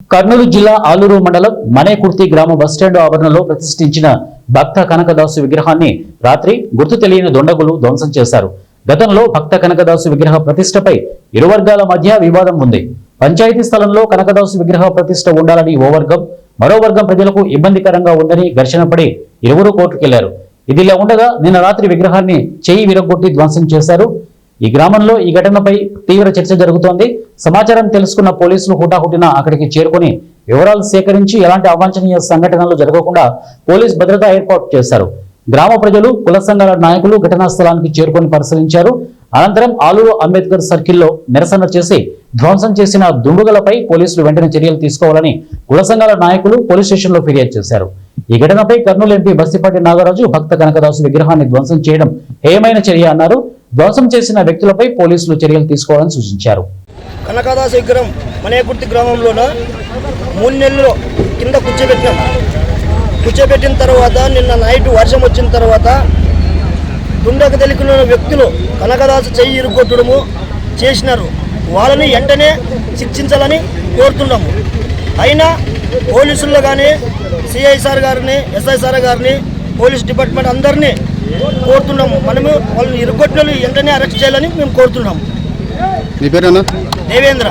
కర్నూలు జిల్లా ఆలూరు మండలం మనేకుర్తి గ్రామ బస్టాండ్ ఆవరణలో ప్రతిష్ఠించిన భక్త కనకదాసు విగ్రహాన్ని రాత్రి గుర్తు తెలియని దొండగులు ధ్వంసం చేశారు. గతంలో భక్త కనకదాసు విగ్రహ ప్రతిష్టపై ఇరు వర్గాల మధ్య వివాదం ఉంది. పంచాయతీ స్థలంలో కనకదాసు విగ్రహ ప్రతిష్ట ఉండాలని ఓ వర్గం, మరో వర్గం ప్రజలకు ఇబ్బందికరంగా ఉందని ఘర్షణ పడి ఇరువురు కోర్టుకెళ్లారు. ఇదిలా ఉండగా నిన్న రాత్రి విగ్రహాన్ని చెయ్యి విరగొట్టి ధ్వంసం చేశారు. ఈ గ్రామంలో ఈ ఘటనపై తీవ్ర చర్చ జరుగుతోంది. సమాచారం తెలుసుకున్న పోలీసులు హుటాహుటిన అక్కడికి చేరుకుని వివరాలు సేకరించి ఎలాంటి అవాంఛనీయ సంఘటనలు జరగకుండా పోలీస్ భద్రత ఏర్పాటు చేశారు. గ్రామ ప్రజలు, కుల సంఘాల నాయకులు ఘటనా స్థలానికి చేరుకొని పరిశీలించారు. అనంతరం ఆలూరు అంబేద్కర్ సర్కిల్లో నిరసన చేసి ధ్వంసం చేసిన దుండుగలపై పోలీసులు వెంటనే చర్యలు తీసుకోవాలని కుల సంఘాల నాయకులు పోలీస్ స్టేషన్లో ఫిర్యాదు చేశారు. ఈ ఘటనపై కర్నూలు ఎంపీ బస్తిపాటి నాగరాజు భక్త కనకదాసు విగ్రహాన్ని ధ్వంసం చేయడం హేయమైన చర్య అన్నారు. ధ్వంసం చేసిన వ్యక్తులపై పోలీసులు చర్యలు తీసుకోవాలని సూచించారు. కనకదాసు విగ్రహం మనేకుర్తి గ్రామంలోన 3 నెలలు కింద కూర్చోబెట్టిన తర్వాత నిన్న నైట్ వర్షం వచ్చిన తర్వాత దుండకు తెలిసిన వ్యక్తులు కనకదాసు చెయ్యి ఇరుగొట్టడము చేసినారు. వాళ్ళని వెంటనే శిక్షించాలని కోరుతున్నాము. అయినా పోలీసుల్లో కానీ సిఐ సార్ గారిని, ఎస్ఐ సార్ గారిని, పోలీస్ డిపార్ట్మెంట్ అందరినీ కోరుతున్నాము. మనము వాళ్ళని ఇరుగొట్టిన వెంటనే అరెస్ట్ చేయాలని మేము కోరుతున్నాము. మీ పేరేనా? దేవేంద్ర.